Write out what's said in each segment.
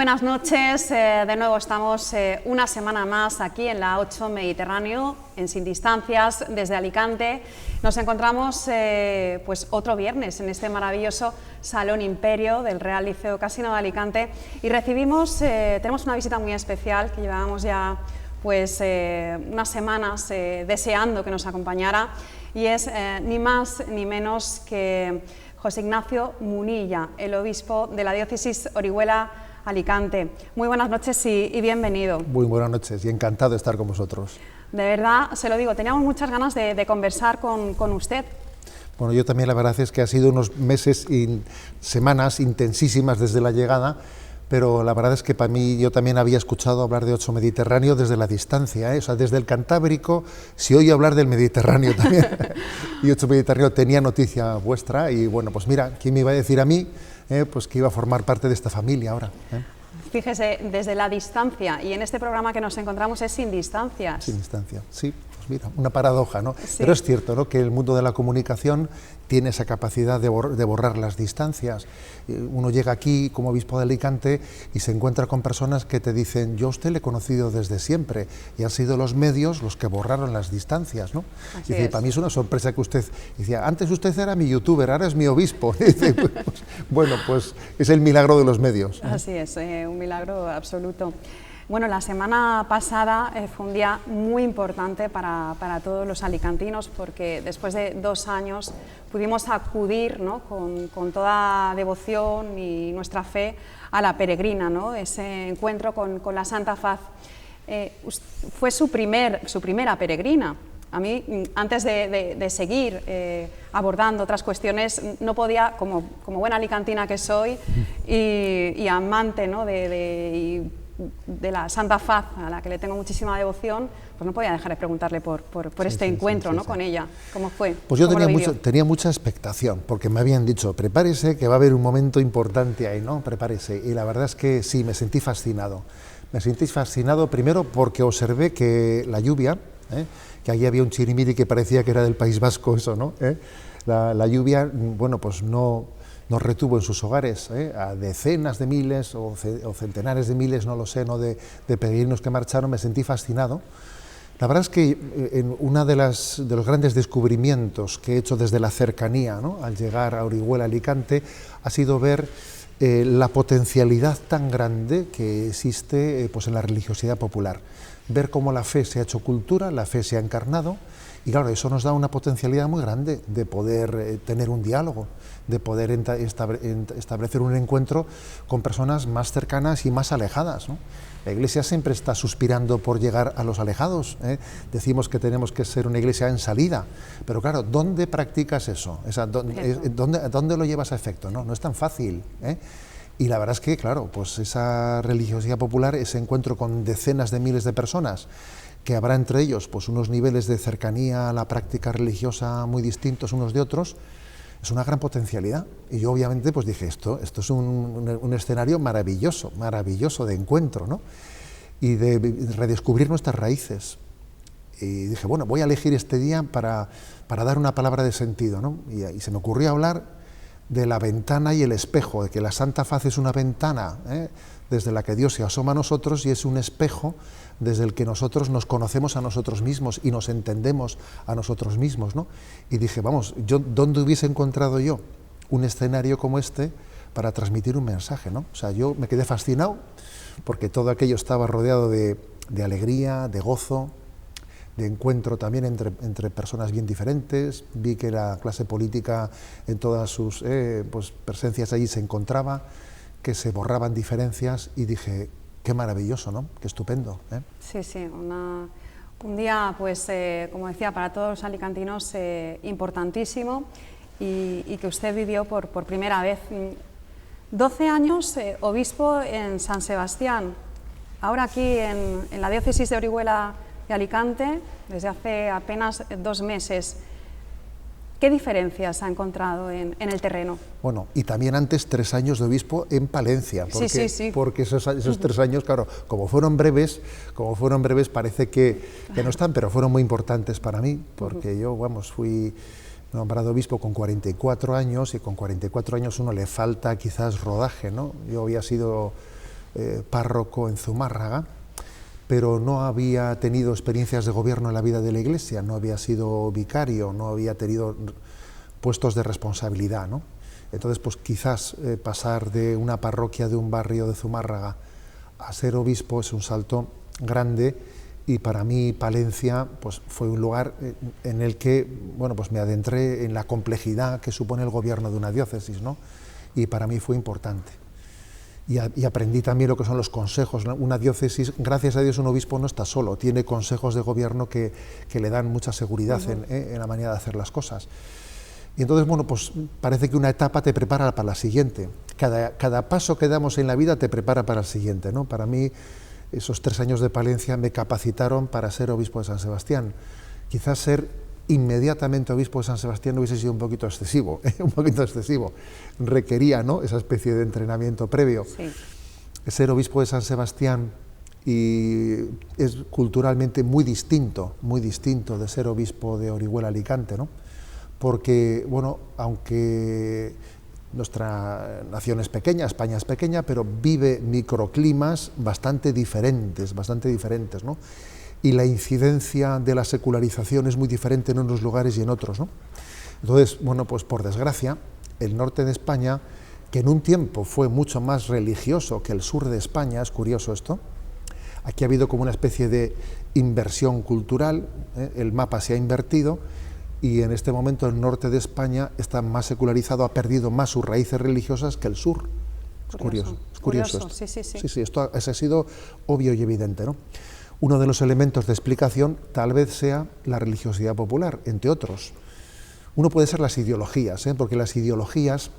Buenas noches, de nuevo estamos una semana más aquí en la 8 Mediterráneo, en Sin Distancias, desde Alicante. Nos encontramos pues otro viernes en este maravilloso Salón Imperio del Real Liceo Casino de Alicante y tenemos una visita muy especial que llevábamos ya pues unas semanas deseando que nos acompañara, y es ni más ni menos que José Ignacio Munilla, el obispo de la diócesis Orihuela Alicante. Muy buenas noches y bienvenido. Muy buenas noches y encantado de estar con vosotros. De verdad, se lo digo, teníamos muchas ganas de conversar con usted. Bueno, yo también, la verdad es que ha sido unos meses y semanas intensísimas desde la llegada, pero la verdad es que para mí, yo también había escuchado hablar de 8 Mediterráneo desde la distancia, o sea, desde el Cantábrico se oye hablar del Mediterráneo también. Y 8 Mediterráneo tenía noticia vuestra y bueno, pues mira, ¿quién me iba a decir a mí pues que iba a formar parte de esta familia ahora? Fíjese, desde la distancia, y en este programa que nos encontramos es sin distancias. Sin distancia, sí. Pues mira, una paradoja, ¿no? Sí. Pero es cierto, ¿no?, que el mundo de la comunicación tiene esa capacidad de borrar las distancias. Uno llega aquí como obispo de Alicante y se encuentra con personas que te dicen: yo a usted le he conocido desde siempre, y han sido los medios los que borraron las distancias, ¿no? Así Dice, es. para mí es una sorpresa que usted decía, antes usted era mi youtuber, ahora es mi obispo. Dice, bueno, pues es el milagro de los medios, ¿no? Así es, un milagro absoluto. Bueno, la semana pasada fue un día muy importante para todos los alicantinos, porque después de 2 años pudimos acudir, ¿no?, con toda devoción y nuestra fe a la peregrina, ¿no?, ese encuentro con la Santa Faz. Fue su primera peregrina. A mí, antes de seguir abordando otras cuestiones, no podía, como buena alicantina que soy y amante, ¿no?, de la Santa Faz, a la que le tengo muchísima devoción, pues no podía dejar de preguntarle por este encuentro, ¿no?, con ella. ¿Cómo fue? Pues yo ¿Cómo lo vivió? tenía mucha expectación, porque me habían dicho, prepárese, que va a haber un momento importante ahí, ¿no? Prepárese. Y la verdad es que sí, me sentí fascinado. Me sentí fascinado primero porque observé que la lluvia, que allí había un chirimiri que parecía que era del País Vasco, eso, ¿no? La lluvia, bueno, pues nos retuvo en sus hogares, a decenas de miles o centenares de miles, no lo sé, ¿no?, de peregrinos que marcharon. Me sentí fascinado. La verdad es que en uno de los grandes descubrimientos que he hecho desde la cercanía, ¿no?, al llegar a Orihuela, Alicante, ha sido ver la potencialidad tan grande que existe pues en la religiosidad popular. Ver cómo la fe se ha hecho cultura, la fe se ha encarnado, y claro, eso nos da una potencialidad muy grande de poder tener un diálogo, de poder establecer un encuentro con personas más cercanas y más alejadas, ¿no? La Iglesia siempre está suspirando por llegar a los alejados, Decimos que tenemos que ser una Iglesia en salida, pero claro, ¿dónde practicas eso? ¿Dónde lo llevas a efecto? No es tan fácil, Y la verdad es que, claro, pues esa religiosidad popular, ese encuentro con decenas de miles de personas, que habrá entre ellos pues unos niveles de cercanía a la práctica religiosa muy distintos unos de otros, es una gran potencialidad. Y yo obviamente pues dije, esto es un escenario maravilloso de encuentro, ¿no?, y de redescubrir nuestras raíces. Y dije, bueno, voy a elegir este día para dar una palabra de sentido, ¿no? Y se me ocurrió hablar de la ventana y el espejo, de que la Santa Faz es una ventana, desde la que Dios se asoma a nosotros, y es un espejo desde el que nosotros nos conocemos a nosotros mismos y nos entendemos a nosotros mismos, ¿no? Y dije, vamos, ¿dónde hubiese encontrado yo un escenario como este para transmitir un mensaje, ¿no? O sea, yo me quedé fascinado porque todo aquello estaba rodeado de alegría, de gozo, de encuentro también entre personas bien diferentes. Vi que la clase política en todas sus pues presencias allí se encontraba, que se borraban diferencias, y dije, qué maravilloso, ¿no?, qué estupendo, Sí, un día, pues, como decía, para todos los alicantinos importantísimo, y que usted vivió por primera vez. 12 años obispo en San Sebastián, ahora aquí en la diócesis de Orihuela de Alicante, desde hace apenas 2 meses. ¿Qué diferencias ha encontrado en el terreno? Bueno, y también antes 3 años de obispo en Palencia, porque esos 3 años, claro, como fueron breves, parece que no están, pero fueron muy importantes para mí, porque yo, vamos, fui nombrado obispo con 44 años, y con 44 años uno le falta quizás rodaje, ¿no? Yo había sido párroco en Zumárraga, pero no había tenido experiencias de gobierno en la vida de la Iglesia, no había sido vicario, no había tenido puestos de responsabilidad, ¿no? Entonces, pues quizás pasar de una parroquia de un barrio de Zumárraga a ser obispo es un salto grande, y para mí Palencia pues fue un lugar en el que, bueno, pues me adentré en la complejidad que supone el gobierno de una diócesis, ¿no? Y para mí fue importante. Y aprendí también lo que son los consejos, ¿no? Una diócesis, gracias a Dios, un obispo no está solo, tiene consejos de gobierno que le dan mucha seguridad en la manera de hacer las cosas. Y entonces, bueno, pues parece que una etapa te prepara para la siguiente. Cada paso que damos en la vida te prepara para el siguiente, ¿no? Para mí, esos 3 años de Palencia me capacitaron para ser obispo de San Sebastián. Quizás ser inmediatamente obispo de San Sebastián hubiese sido un poquito excesivo, un poquito excesivo. Requería, ¿no?, esa especie de entrenamiento previo. Sí. Ser obispo de San Sebastián es culturalmente muy distinto de ser obispo de Orihuela Alicante, ¿no? Porque, bueno, aunque nuestra nación es pequeña, España es pequeña, pero vive microclimas bastante diferentes, ¿no? Y la incidencia de la secularización es muy diferente en unos lugares y en otros, ¿no? Entonces, bueno, pues por desgracia, el norte de España, que en un tiempo fue mucho más religioso que el sur de España, es curioso esto, aquí ha habido como una especie de inversión cultural, el mapa se ha invertido, y en este momento el norte de España está más secularizado, ha perdido más sus raíces religiosas que el sur. Es curioso esto. Sí, esto ha sido obvio y evidente, ¿no? Uno de los elementos de explicación tal vez sea la religiosidad popular, entre otros. Uno puede ser las ideologías, porque las ideologías,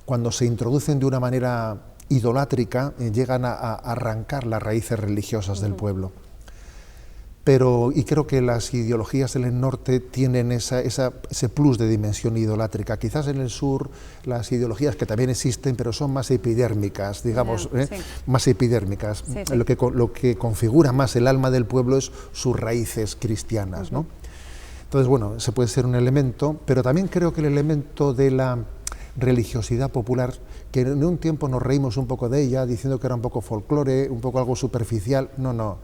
cuando se introducen de una manera idolátrica, llegan a arrancar las raíces religiosas del pueblo. Y creo que las ideologías en el norte tienen ese plus de dimensión idolátrica. Quizás en el sur las ideologías, que también existen, pero son más epidérmicas, digamos, más epidérmicas. Sí. Lo que configura más el alma del pueblo es sus raíces cristianas, ¿no? Entonces, bueno, ese puede ser un elemento, pero también creo que el elemento de la religiosidad popular, que en un tiempo nos reímos un poco de ella, diciendo que era un poco folclore, un poco algo superficial. No.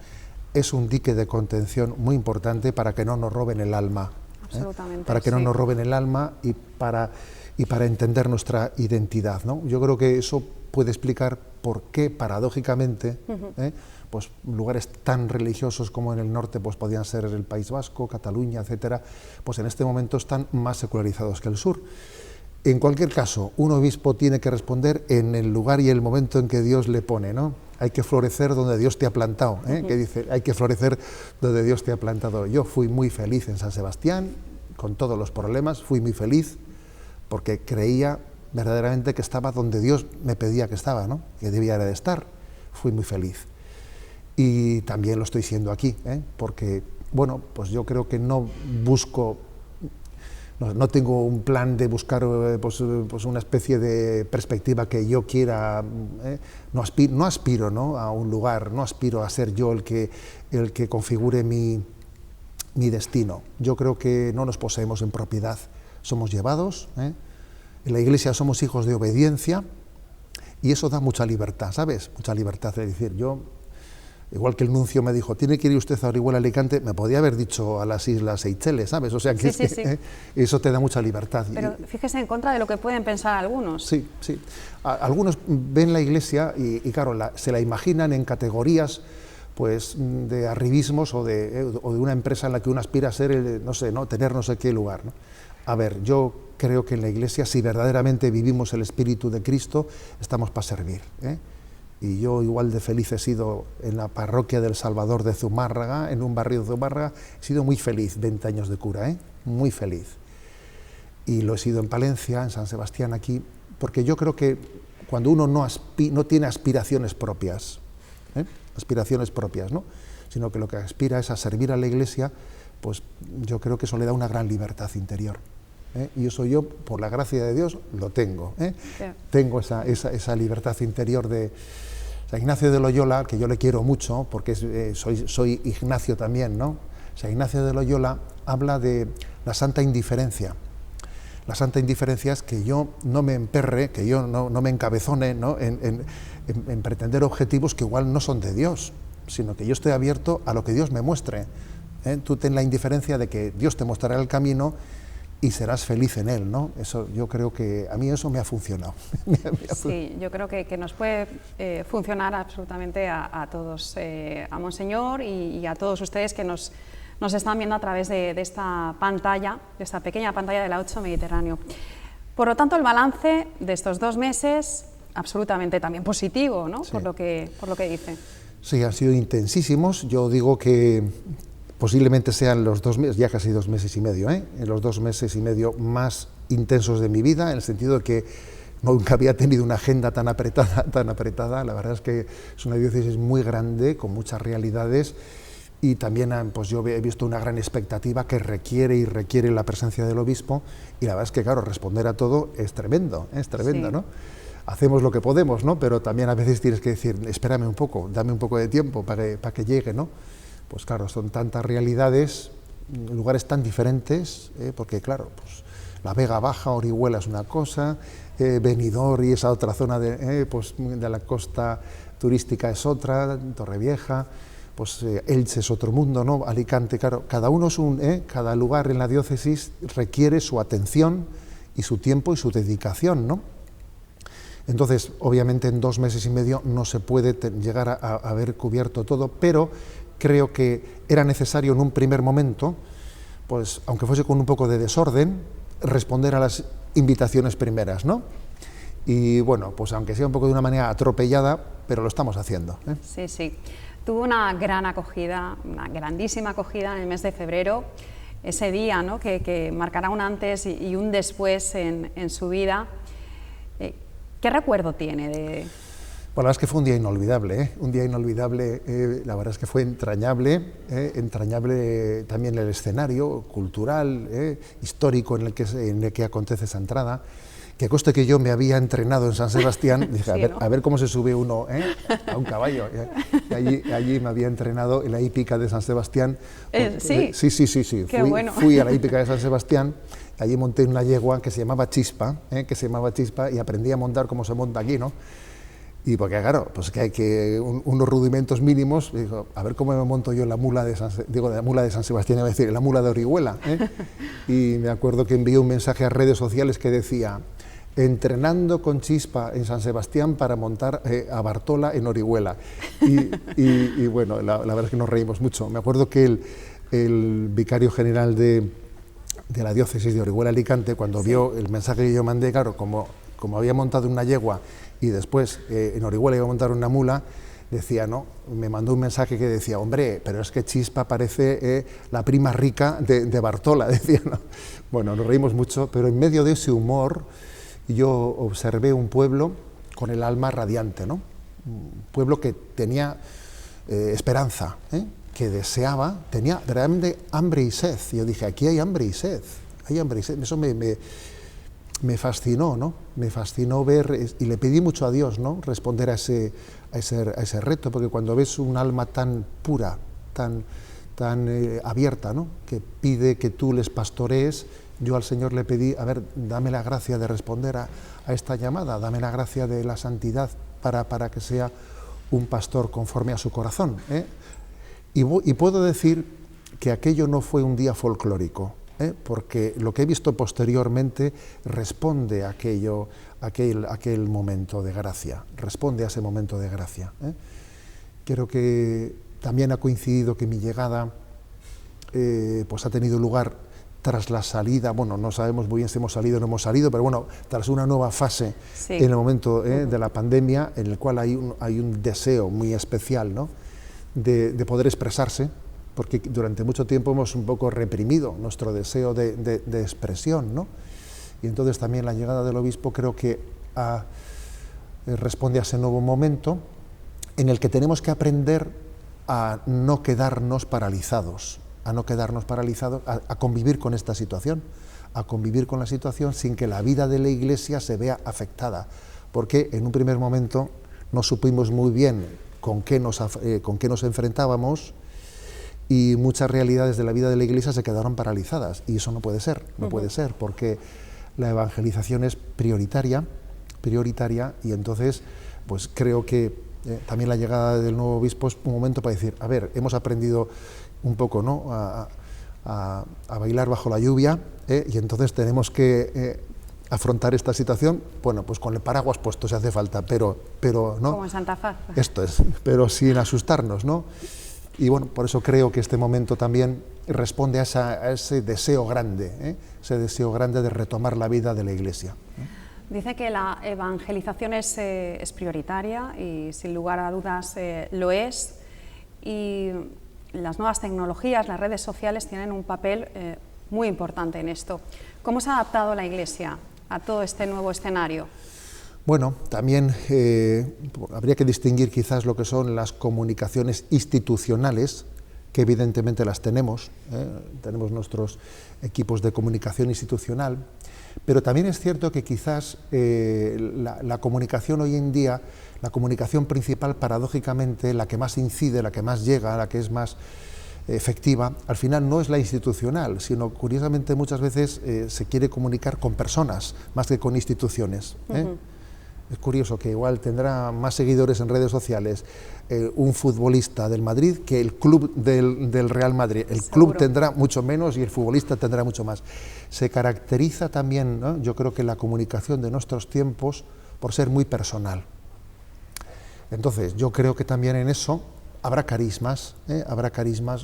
Es un dique de contención muy importante para que no nos roben el alma. Absolutamente. Para que no nos roben el alma y para entender nuestra identidad, ¿no? Yo creo que eso puede explicar por qué, paradójicamente, pues lugares tan religiosos como en el norte pues podían ser el País Vasco, Cataluña, etcétera, pues en este momento están más secularizados que el sur. En cualquier caso, un obispo tiene que responder en el lugar y el momento en que Dios le pone, ¿no? Hay que florecer donde Dios te ha plantado, que dice, hay que florecer donde Dios te ha plantado. Yo fui muy feliz en San Sebastián, con todos los problemas, fui muy feliz porque creía verdaderamente que estaba donde Dios me pedía que estaba, ¿no?, que debía de estar. Fui muy feliz. Y también lo estoy siendo aquí, porque, bueno, pues yo creo que no busco... No tengo un plan de buscar pues una especie de perspectiva que yo quiera, no aspiro, ¿no?, a un lugar, no aspiro a ser yo el que configure mi destino. Yo creo que no nos poseemos en propiedad, somos llevados, en la Iglesia somos hijos de obediencia, y eso da mucha libertad, ¿sabes? Mucha libertad, es decir, yo... Igual que el nuncio me dijo, tiene que ir usted a Orihuela Alicante, me podía haber dicho a las Islas Seychelles, ¿sabes? O sea, que eso te da mucha libertad. Pero fíjese, en contra de lo que pueden pensar algunos. Sí. Algunos ven la Iglesia y claro, se la imaginan en categorías pues de arribismos o de una empresa en la que uno aspira a ser, tener no sé qué lugar, ¿no? A ver, yo creo que en la Iglesia, si verdaderamente vivimos el espíritu de Cristo, estamos para servir, Y yo igual de feliz he sido en la parroquia del Salvador de Zumárraga, en un barrio de Zumárraga, he sido muy feliz, 20 años de cura, muy feliz. Y lo he sido en Palencia, en San Sebastián aquí, porque yo creo que cuando uno no tiene aspiraciones propias, ¿no?, sino que lo que aspira es a servir a la Iglesia, pues yo creo que eso le da una gran libertad interior. Y eso yo, por la gracia de Dios, lo tengo. Tengo esa libertad interior de San Ignacio de Loyola, que yo le quiero mucho, porque soy Ignacio también, ¿no? San Ignacio de Loyola habla de la santa indiferencia. La santa indiferencia es que yo no me emperre, que yo no me encabezone, ¿no?, en pretender objetivos que igual no son de Dios, sino que yo estoy abierto a lo que Dios me muestre. Tú ten la indiferencia de que Dios te mostrará el camino y serás feliz en él, ¿no? Eso, yo creo que a mí eso me ha funcionado. Sí, yo creo que nos puede funcionar absolutamente a todos, a Monseñor y a todos ustedes que nos están viendo a través de esta pantalla, de esta pequeña pantalla de la 8 Mediterráneo. Por lo tanto, el balance de estos 2 meses, absolutamente también positivo, ¿no? Sí. Por lo que dice. Sí, han sido intensísimos. Yo digo que posiblemente sean los 2 meses, ya casi 2 meses y medio, los 2 meses y medio más intensos de mi vida, en el sentido de que nunca había tenido una agenda tan apretada. La verdad es que es una diócesis muy grande, con muchas realidades, y también pues yo he visto una gran expectativa que requiere la presencia del obispo, y la verdad es que, claro, responder a todo es tremendo, sí. ¿No? Hacemos lo que podemos, ¿no? Pero también a veces tienes que decir, espérame un poco, dame un poco de tiempo para que llegue, ¿no? Pues claro, son tantas realidades, lugares tan diferentes, porque claro, pues la Vega Baja, Orihuela es una cosa, Benidorm y esa otra zona de la costa turística es otra, Torrevieja, pues Elche es otro mundo, ¿no? Alicante, claro, cada uno es cada lugar en la diócesis requiere su atención y su tiempo y su dedicación, ¿no? Entonces, obviamente en 2 meses y medio no se puede llegar a haber cubierto todo, pero creo que era necesario en un primer momento, pues aunque fuese con un poco de desorden, responder a las invitaciones primeras, ¿no? Y bueno, pues aunque sea un poco de una manera atropellada, pero lo estamos haciendo, ¿eh? Sí, sí. Tuvo una gran acogida, una grandísima acogida en el mes de febrero, ese día, ¿no? que marcará un antes y un después en su vida. ¿Qué recuerdo tiene de...? Bueno, la verdad es que fue un día inolvidable, un día inolvidable, la verdad es que fue entrañable también el escenario cultural, histórico en el que acontece esa entrada, que conste que yo me había entrenado en San Sebastián, dije, sí, a ver cómo se sube uno a un caballo, y allí me había entrenado en la hípica de San Sebastián. ¿Sí? Sí. Fui a la hípica de San Sebastián. Allí monté una yegua que se llamaba Chispa, y aprendí a montar como se monta aquí, ¿no? Y porque, claro, pues que hay que unos rudimentos mínimos, digo, a ver cómo me monto yo en la mula de San Sebastián, iba a decir, en la mula de Orihuela, Y me acuerdo que envié un mensaje a redes sociales que decía, entrenando con Chispa en San Sebastián para montar a Bartola en Orihuela. Y bueno, la verdad es que nos reímos mucho. Me acuerdo que el vicario general de la diócesis de Orihuela Alicante, cuando vio el mensaje que yo mandé, claro, como había montado una yegua y después en Orihuela iba a montar una mula, decía, no, me mandó un mensaje que decía, hombre, pero es que Chispa parece la prima rica de Bartola, decía, ¿no? Bueno, nos reímos mucho, pero en medio de ese humor yo observé un pueblo con el alma radiante, ¿no? Un pueblo que tenía esperanza, que deseaba, tenía realmente hambre y sed. Y yo dije, aquí hay hambre y sed, Eso me fascinó, ¿no? Me fascinó ver, y le pedí mucho a Dios, ¿no? Responder a ese reto, porque cuando ves un alma tan pura, tan abierta, ¿no? Que pide que tú les pastorees, yo al Señor le pedí, a ver, dame la gracia de responder a esta llamada, dame la gracia de la santidad para que sea un pastor conforme a su corazón, Y puedo decir que aquello no fue un día folclórico, porque lo que he visto posteriormente responde a aquel momento de gracia, responde a ese momento de gracia. Creo que también ha coincidido que mi llegada pues ha tenido lugar tras la salida, bueno, no sabemos muy bien si hemos salido o no hemos salido, pero bueno, tras una nueva fase en el momento de la pandemia, en el cual hay un deseo muy especial, ¿no? de poder expresarse, porque durante mucho tiempo hemos un poco reprimido nuestro deseo de expresión, ¿no? Y entonces también la llegada del obispo creo que responde a ese nuevo momento en el que tenemos que aprender a no quedarnos paralizados, a convivir con esta situación, a convivir con la situación sin que la vida de la Iglesia se vea afectada, porque en un primer momento no supimos muy bien con qué nos enfrentábamos y muchas realidades de la vida de la Iglesia se quedaron paralizadas, y eso no puede ser, puede ser, porque la evangelización es prioritaria, y entonces pues creo que también la llegada del nuevo obispo es un momento para decir, a ver, hemos aprendido un poco, ¿no?, a bailar bajo la lluvia, y entonces tenemos que afrontar esta situación, bueno, pues con el paraguas puesto si hace falta, pero no. Como en Santa Faz. Esto es, pero sin asustarnos, ¿no? Y bueno, por eso creo que este momento también responde a ese deseo grande, ese deseo grande de retomar la vida de la Iglesia. Dice que la evangelización es prioritaria y sin lugar a dudas lo es, y las nuevas tecnologías, las redes sociales tienen un papel muy importante en esto. ¿Cómo se ha adaptado la Iglesia a todo este nuevo escenario? Bueno, también habría que distinguir quizás lo que son las comunicaciones institucionales, que evidentemente las tenemos, tenemos nuestros equipos de comunicación institucional, pero también es cierto que quizás la comunicación hoy en día, la comunicación principal, paradójicamente, la que más incide, la que más llega, la que es más efectiva, al final no es la institucional, sino curiosamente muchas veces se quiere comunicar con personas más que con instituciones. Es curioso que igual tendrá más seguidores en redes sociales un futbolista del Madrid que el club del Real Madrid. El club tendrá mucho menos y el futbolista tendrá mucho más. Se caracteriza también, ¿no?, yo creo que la comunicación de nuestros tiempos por ser muy personal. Entonces, yo creo que también en eso habrá carismas,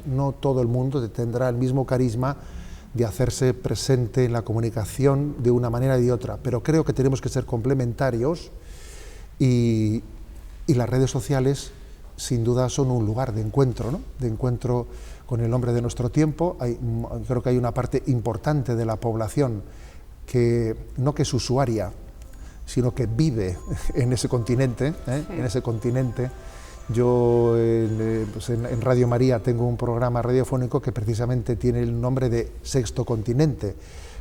no todo el mundo tendrá el mismo carisma de hacerse presente en la comunicación de una manera y de otra, pero creo que tenemos que ser complementarios y las redes sociales sin duda son un lugar de encuentro, ¿no?, de encuentro con el hombre de nuestro tiempo. Creo que hay una parte importante de la población que no que es usuaria, sino que vive en ese continente, en ese continente. Yo en Radio María tengo un programa radiofónico que precisamente tiene el nombre de Sexto Continente,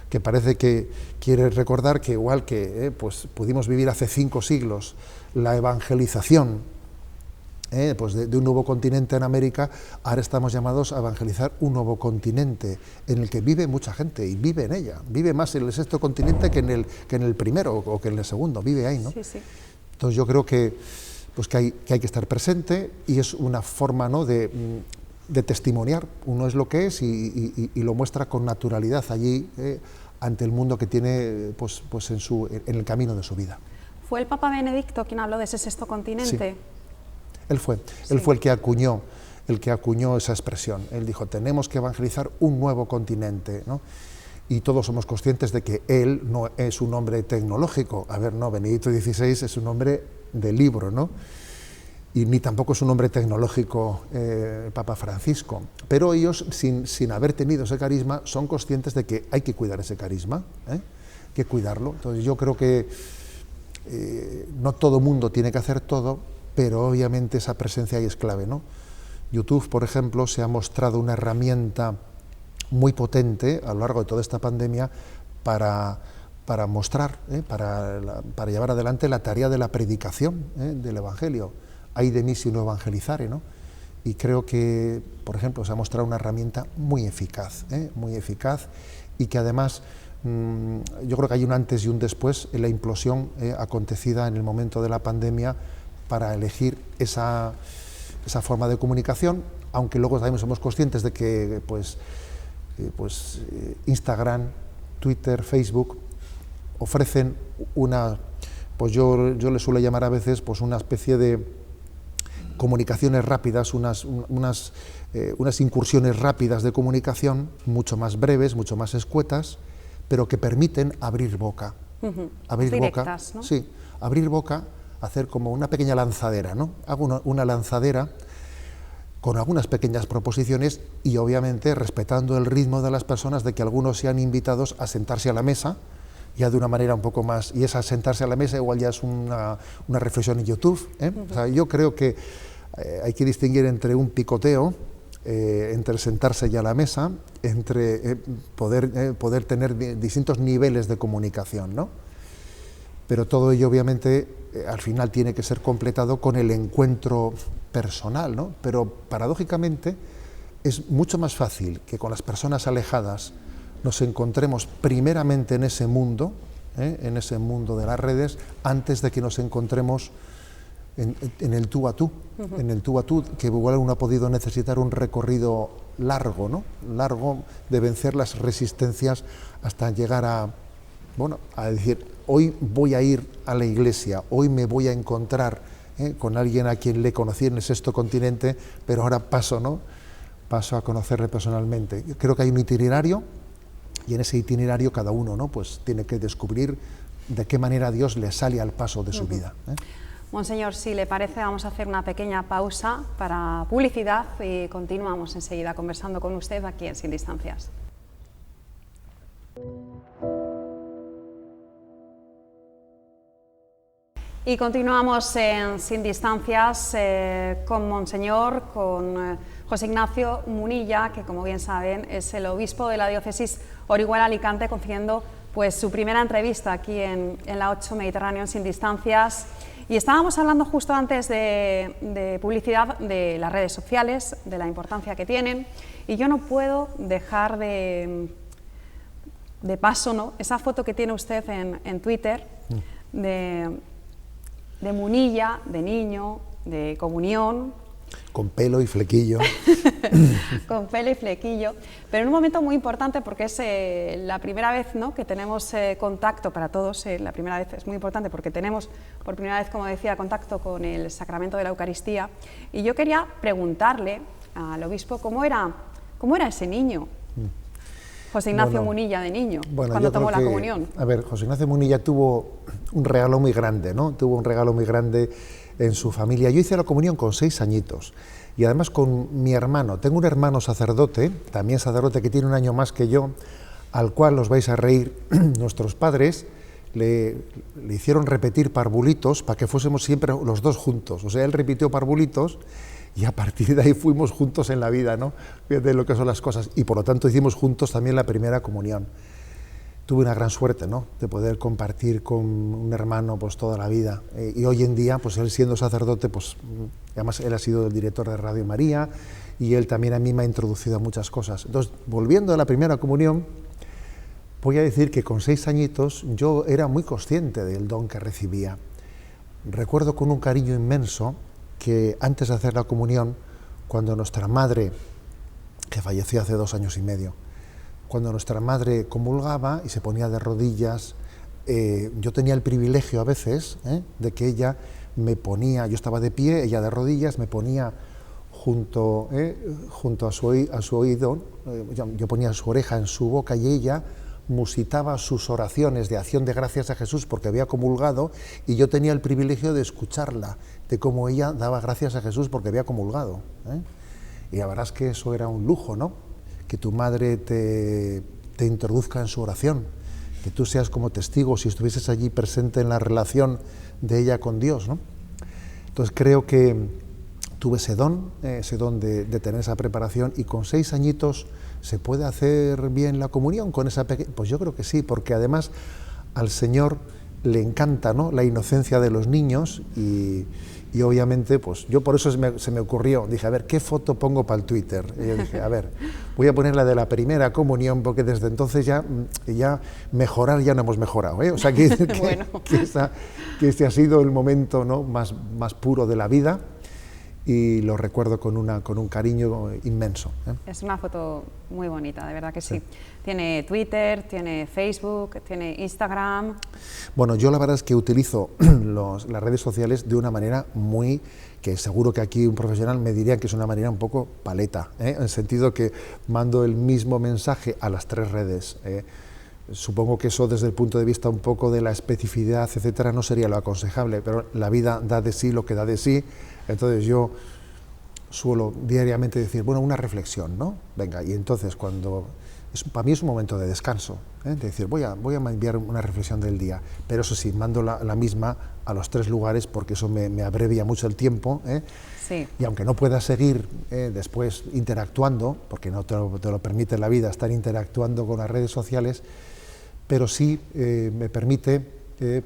que parece que quiere recordar que igual que pues pudimos vivir hace 5 siglos la evangelización pues de un nuevo continente en América, ahora estamos llamados a evangelizar un nuevo continente en el que vive mucha gente y vive en ella, vive más en el Sexto Continente que en el primero o que en el segundo, vive ahí, ¿no? Sí, sí. Entonces yo creo que hay que estar presente y es una forma, ¿no?, de testimoniar. Uno es lo que es y lo muestra con naturalidad allí ante el mundo que tiene pues en el camino de su vida. ¿Fue el Papa Benedicto quien habló de ese Sexto Continente? Sí. Él fue el que acuñó esa expresión. Él dijo, tenemos que evangelizar un nuevo continente, ¿no? Y todos somos conscientes de que él no es un hombre tecnológico. A ver, no, Benedicto XVI es un hombre de libro, ¿no? Y ni tampoco es un hombre tecnológico Papa Francisco. Pero ellos, sin haber tenido ese carisma, son conscientes de que hay que cuidar ese carisma, hay que cuidarlo. Entonces yo creo que no todo mundo tiene que hacer todo, pero obviamente esa presencia ahí es clave, ¿no? YouTube, por ejemplo, se ha mostrado una herramienta muy potente a lo largo de toda esta pandemia para mostrar, para llevar adelante la tarea de la predicación del Evangelio. Ay de mí si no evangelizare, ¿no? Y creo que, por ejemplo, se ha mostrado una herramienta muy eficaz y que además yo creo que hay un antes y un después en la implosión acontecida en el momento de la pandemia para elegir esa forma de comunicación, aunque luego también somos conscientes de que Instagram, Twitter, Facebook ofrecen pues yo le suelo llamar a veces pues una especie de comunicaciones rápidas, unas incursiones rápidas de comunicación, mucho más breves, mucho más escuetas, pero que permiten abrir boca. Abrir directas, boca, ¿no? Sí, abrir boca, hacer como una pequeña lanzadera, ¿no? Hago una lanzadera con algunas pequeñas proposiciones y obviamente respetando el ritmo de las personas, de que algunos sean invitados a sentarse a la mesa, ya de una manera un poco más, y esa sentarse a la mesa igual ya es una reflexión en YouTube, O sea, yo creo que hay que distinguir entre un picoteo, entre sentarse ya a la mesa, entre poder tener distintos niveles de comunicación, ¿no? Pero todo ello obviamente al final tiene que ser completado con el encuentro personal, ¿no? Pero paradójicamente es mucho más fácil que con las personas alejadas nos encontremos primeramente en ese mundo de las redes, antes de que nos encontremos en el tú a tú, en el tú a tú, que igual uno ha podido necesitar un recorrido largo, ¿no? Largo de vencer las resistencias hasta llegar a, bueno, a decir, hoy voy a ir a la iglesia, hoy me voy a encontrar con alguien a quien le conocí en el sexto continente, pero ahora paso, ¿no? Paso a conocerle personalmente. Yo creo que hay un itinerario y en ese itinerario cada uno, ¿no? Pues tiene que descubrir de qué manera Dios le sale al paso de su vida. Monseñor, si le parece, vamos a hacer una pequeña pausa para publicidad y continuamos enseguida conversando con usted aquí en Sin Distancias. Y continuamos en Sin Distancias con Monseñor, con José Ignacio Munilla, que como bien saben es el obispo de la diócesis Orihuela-Alicante, concediendo pues su primera entrevista aquí en la 8 Mediterráneo en Sin Distancias. Y estábamos hablando justo antes de publicidad de las redes sociales, de la importancia que tienen, y yo no puedo dejar de paso, ¿no?, esa foto que tiene usted en Twitter de Munilla, de niño, de comunión. Con pelo y flequillo. Con pelo y flequillo, pero en un momento muy importante porque es la primera vez, ¿no?, que tenemos contacto para todos, la primera vez es muy importante porque tenemos por primera vez, como decía, contacto con el sacramento de la Eucaristía, y yo quería preguntarle al obispo cómo era ese niño, José Ignacio Munilla de niño, cuando tomó la comunión. A ver, José Ignacio Munilla tuvo un regalo muy grande, ¿no? Tuvo un regalo muy grande en su familia. Yo hice la comunión con 6 añitos y además con mi hermano. Tengo un hermano sacerdote, también sacerdote, que tiene un año más que yo, al cual os vais a reír. Nuestros padres le hicieron repetir parvulitos para que fuésemos siempre los dos juntos. O sea, él repitió parvulitos y a partir de ahí fuimos juntos en la vida, ¿no? Fíjate lo que son las cosas. Y por lo tanto hicimos juntos también la primera comunión. Tuve una gran suerte, ¿no?, de poder compartir con un hermano pues toda la vida. Y hoy en día, pues él siendo sacerdote, pues además él ha sido el director de Radio María y él también a mí me ha introducido a muchas cosas. Entonces, volviendo a la primera comunión, voy a decir que con 6 añitos yo era muy consciente del don que recibía. Recuerdo con un cariño inmenso que antes de hacer la comunión, cuando nuestra madre, que falleció hace 2 años y medio, cuando nuestra madre comulgaba y se ponía de rodillas, yo tenía el privilegio a veces de que ella me ponía, yo estaba de pie, ella de rodillas, me ponía junto a su oído, yo ponía su oreja en su boca y ella musitaba sus oraciones de acción de gracias a Jesús porque había comulgado, y yo tenía el privilegio de escucharla, de cómo ella daba gracias a Jesús porque había comulgado. Y la verdad es que eso era un lujo, ¿no?, que tu madre te introduzca en su oración, que tú seas como testigo, si estuvieses allí presente en la relación de ella con Dios, ¿no? Entonces creo que tuve ese don de tener esa preparación, y con 6 añitos se puede hacer bien la comunión con esa pequeña. Pues yo creo que sí, porque además al Señor le encanta, ¿no?, la inocencia de los niños, y obviamente, pues yo por eso se me ocurrió, dije, a ver, ¿qué foto pongo para el Twitter? Y yo dije, a ver, voy a poner la de la primera comunión, porque desde entonces ya mejorar ya no hemos mejorado, ¿eh? O sea, bueno, que este ha sido el momento, ¿no?, más puro de la vida, y lo recuerdo con un cariño inmenso, ¿eh? Es una foto muy bonita, de verdad que sí. Tiene Twitter, tiene Facebook, tiene Instagram. Bueno, yo la verdad es que utilizo las redes sociales de una manera muy, que seguro que aquí un profesional me diría que es una manera un poco paleta, en el sentido que mando el mismo mensaje a las 3 redes. Supongo que eso desde el punto de vista un poco de la especificidad, etcétera, no sería lo aconsejable, pero la vida da de sí lo que da de sí. Entonces yo suelo diariamente decir, bueno, una reflexión, ¿no? Venga, y entonces para mí es un momento de descanso, de decir, voy a enviar una reflexión del día, pero eso sí, mando la misma a los 3 lugares porque eso me abrevia mucho el tiempo, Sí. Y aunque no pueda seguir después interactuando, porque no te lo permite la vida estar interactuando con las redes sociales, pero sí me permite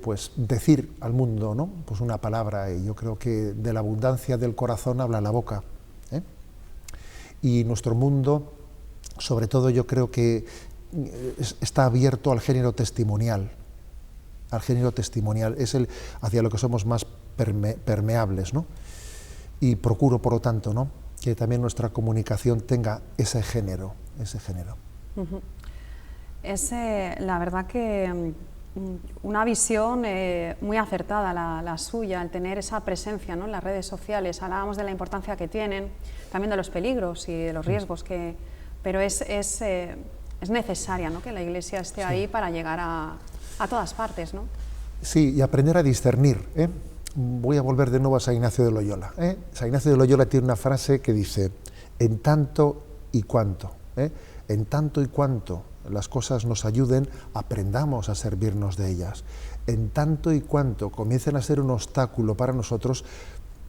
pues decir al mundo, ¿no?, pues una palabra, y yo creo que de la abundancia del corazón habla la boca, y nuestro mundo, sobre todo, yo creo que está abierto al género testimonial, es hacia lo que somos más permeables, ¿no? Y procuro, por lo tanto, ¿no?, que también nuestra comunicación tenga ese género. Uh-huh. Es la verdad que una visión muy acertada la suya, el tener esa presencia, ¿no?, en las redes sociales. Hablábamos de la importancia que tienen, también de los peligros y de los riesgos, pero es necesaria, ¿no?, que la Iglesia esté ahí para llegar a todas partes, ¿no? Sí, y aprender a discernir, ¿eh? Voy a volver de nuevo a San Ignacio de Loyola, ¿eh? San Ignacio de Loyola tiene una frase que dice: en tanto y cuanto, en tanto y cuanto las cosas nos ayuden, aprendamos a servirnos de ellas. En tanto y cuanto comiencen a ser un obstáculo para nosotros,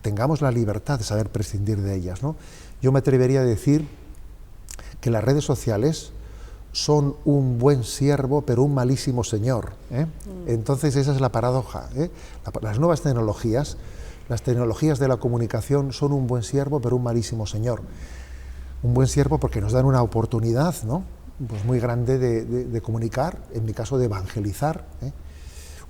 tengamos la libertad de saber prescindir de ellas, ¿no? Yo me atrevería a decir que las redes sociales son un buen siervo, pero un malísimo señor, ¿eh? Entonces esa es la paradoja, ¿eh? Las nuevas tecnologías, las tecnologías de la comunicación son un buen siervo, pero un malísimo señor. Un buen siervo porque nos dan una oportunidad, ¿no?, pues muy grande de comunicar, en mi caso de evangelizar, ¿eh?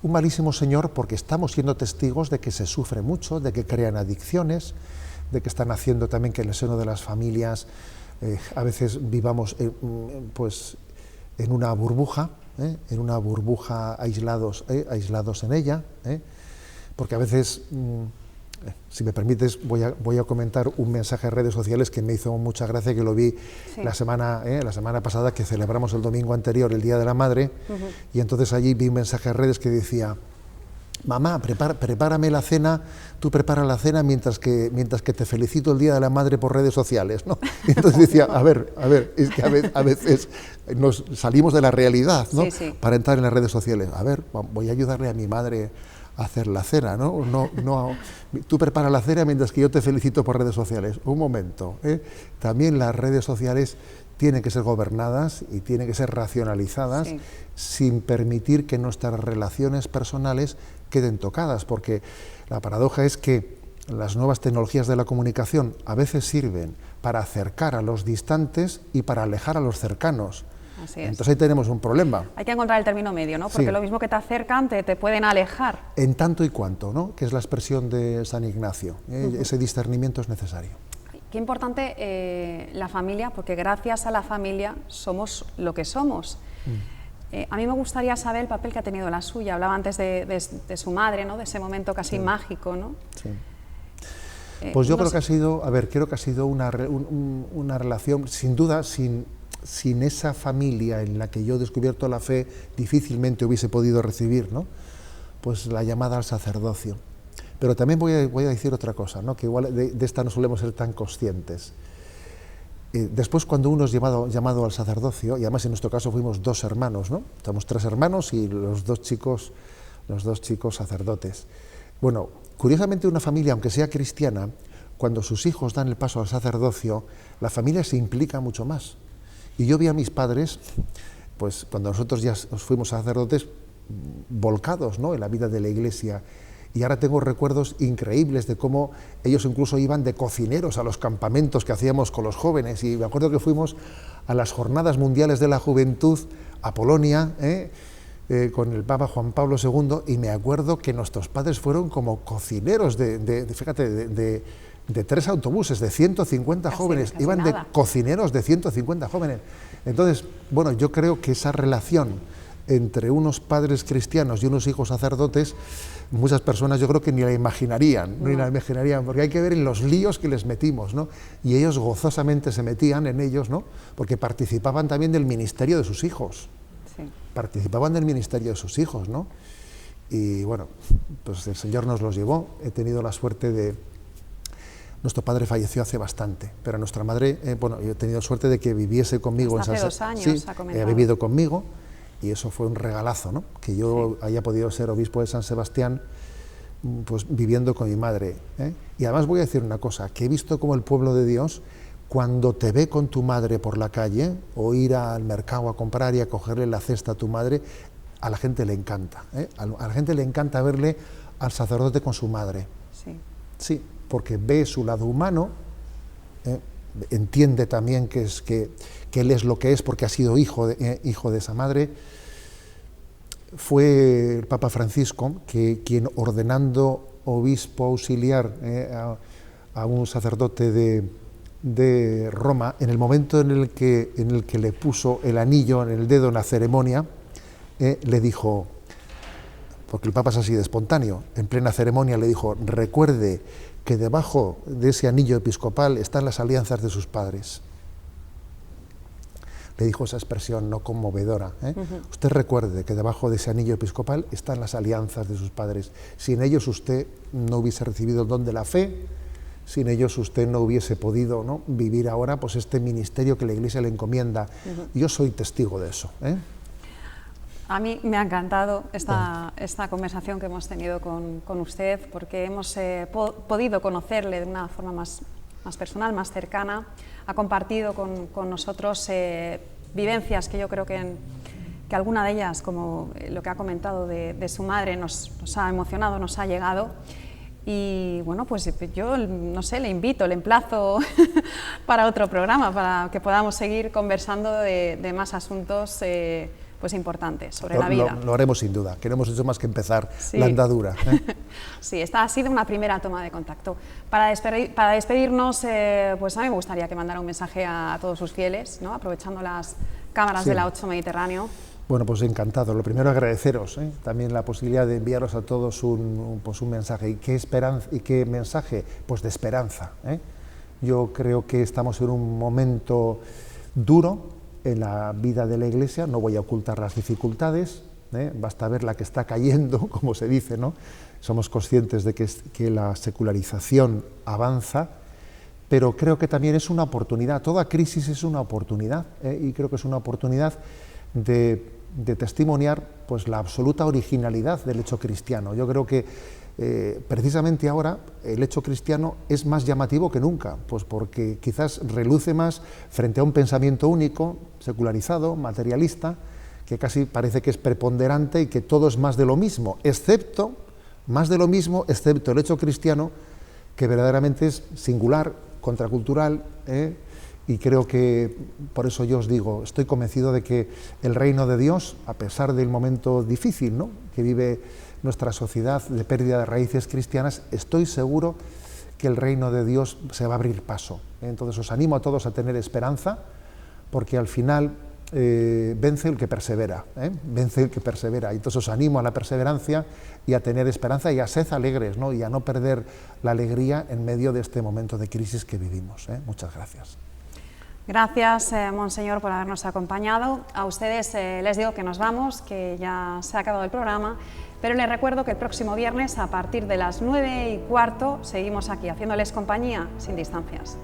Un malísimo señor porque estamos siendo testigos de que se sufre mucho, de que crean adicciones, de que están haciendo también que en el seno de las familias a veces vivamos pues en una burbuja aislados en ella, porque a veces, si me permites, voy a comentar un mensaje en redes sociales que me hizo mucha gracia, que lo vi la semana pasada, que celebramos el domingo anterior, el Día de la Madre, y entonces allí vi un mensaje en redes que decía: mamá, prepárame la cena, tú prepara la cena mientras que te felicito el Día de la Madre por redes sociales, ¿no? Y entonces decía, a ver, es que a veces nos salimos de la realidad, ¿no? Sí. Para entrar en las redes sociales. A ver, voy a ayudarle a mi madre a hacer la cena, ¿no? Tú prepara la cena mientras que yo te felicito por redes sociales. Un momento, ¿eh? También las redes sociales tienen que ser gobernadas y tienen que ser racionalizadas, sí, sin permitir que nuestras relaciones personales queden tocadas, porque la paradoja es que las nuevas tecnologías de la comunicación a veces sirven para acercar a los distantes y para alejar a los cercanos. Así es. Entonces ahí tenemos un problema. Hay que encontrar el término medio, ¿no? Porque sí, lo mismo que te acercan, te pueden alejar. En tanto y cuanto, ¿no?, que es la expresión de San Ignacio. Ese discernimiento es necesario. Qué importante la familia, porque gracias a la familia somos lo que somos. A mí me gustaría saber el papel que ha tenido la suya. Hablaba antes de su madre, ¿no?, de ese momento casi mágico, ¿no? Sí. Pues yo creo que ha sido una relación, sin duda, sin esa familia en la que yo he descubierto la fe, difícilmente hubiese podido recibir, ¿no?, pues la llamada al sacerdocio. Pero también voy a decir otra cosa, ¿no?, que igual de esta no solemos ser tan conscientes. Después, cuando uno es llamado al sacerdocio, y además en nuestro caso fuimos 2 hermanos, ¿no?, somos 3 hermanos y los dos chicos sacerdotes. Bueno, curiosamente una familia, aunque sea cristiana, cuando sus hijos dan el paso al sacerdocio, la familia se implica mucho más. Y yo vi a mis padres, pues cuando nosotros ya fuimos sacerdotes, volcados, ¿no?, en la vida de la Iglesia. Y ahora tengo recuerdos increíbles de cómo ellos incluso iban de cocineros a los campamentos que hacíamos con los jóvenes. Y me acuerdo que fuimos a las Jornadas Mundiales de la Juventud a Polonia, con el Papa Juan Pablo II, y me acuerdo que nuestros padres fueron como cocineros de 3 autobuses, de 150 jóvenes, casi iban nada. de cocineros de 150 jóvenes. Entonces, bueno, yo creo que esa relación entre unos padres cristianos y unos hijos sacerdotes, muchas personas yo creo que ni la imaginarían, porque hay que ver en los líos que les metimos, ¿no? Y ellos gozosamente se metían en ellos, ¿no?, porque participaban también del ministerio de sus hijos. Sí. Participaban del ministerio de sus hijos, ¿no? Y bueno, pues el Señor nos los llevó. He tenido la suerte de... Nuestro padre falleció hace bastante, pero nuestra madre, yo he tenido suerte de que viviese conmigo. Hasta en hace San 2 años, sí, ha comentado. ha vivido conmigo, y eso fue un regalazo, ¿no?, que yo Sí. haya podido ser obispo de San Sebastián, pues viviendo con mi madre, ¿eh? Y además voy a decir una cosa, que he visto como el pueblo de Dios, cuando te ve con tu madre por la calle, o ir al mercado a comprar y a cogerle la cesta a tu madre, a la gente le encanta, ¿eh? A la gente le encanta verle al sacerdote con su madre. Sí. Sí, porque ve su lado humano, entiende también que él es lo que es porque ha sido hijo de esa madre. Fue el Papa Francisco quien, ordenando obispo auxiliar, a un sacerdote de Roma, en el momento en el que le puso el anillo en el dedo en la ceremonia, le dijo, porque el Papa es así de espontáneo, en plena ceremonia le dijo: recuerde que debajo de ese anillo episcopal están las alianzas de sus padres. Le dijo esa expresión no conmovedora. Usted recuerde que debajo de ese anillo episcopal están las alianzas de sus padres. Sin ellos usted no hubiese recibido el don de la fe, sin ellos usted no hubiese podido, ¿no?, vivir ahora pues este ministerio que la Iglesia le encomienda. Yo soy testigo de eso. A mí me ha encantado esta conversación que hemos tenido con usted, porque hemos podido conocerle de una forma más personal, más cercana. Ha compartido con nosotros vivencias que yo creo que alguna de ellas, como lo que ha comentado de su madre, nos ha emocionado, nos ha llegado. Y bueno, pues yo no sé, le invito, le emplazo para otro programa, para que podamos seguir conversando de más asuntos pues importantes sobre la vida. Lo haremos sin duda, que no hemos hecho más que empezar sí. La andadura. Sí, esta ha sido una primera toma de contacto. Para despedirnos, pues a mí me gustaría que mandara un mensaje a todos sus fieles, ¿no?, aprovechando las cámaras de la 8 Mediterráneo. Bueno, pues encantado. Lo primero, agradeceros también la posibilidad de enviaros a todos un mensaje. ¿Y qué mensaje? Pues de esperanza. Yo creo que estamos en un momento duro en la vida de la Iglesia. No voy a ocultar las dificultades, basta ver la que está cayendo, como se dice, ¿no? Somos conscientes de que la secularización avanza, pero creo que también es una oportunidad. Toda crisis es una oportunidad, y creo que es una oportunidad de testimoniar pues la absoluta originalidad del hecho cristiano. Yo creo que precisamente ahora el hecho cristiano es más llamativo que nunca, pues porque quizás reluce más frente a un pensamiento único, secularizado, materialista, que casi parece que es preponderante y que todo es más de lo mismo, excepto el hecho cristiano, que verdaderamente es singular, contracultural, y creo que por eso yo os digo, estoy convencido de que el reino de Dios, a pesar del momento difícil, ¿no?, que vive nuestra sociedad de pérdida de raíces cristianas, estoy seguro que el reino de Dios se va a abrir paso. Entonces os animo a todos a tener esperanza, porque al final vence el que persevera, vence el que persevera. Y entonces os animo a la perseverancia y a tener esperanza y a sed alegres, ¿no?, y a no perder la alegría en medio de este momento de crisis que vivimos. Muchas gracias. Gracias, Monseñor, por habernos acompañado. A ustedes les digo que nos vamos, que ya se ha acabado el programa, pero les recuerdo que el próximo viernes, a partir de las 9:15, seguimos aquí, haciéndoles compañía sin distancias.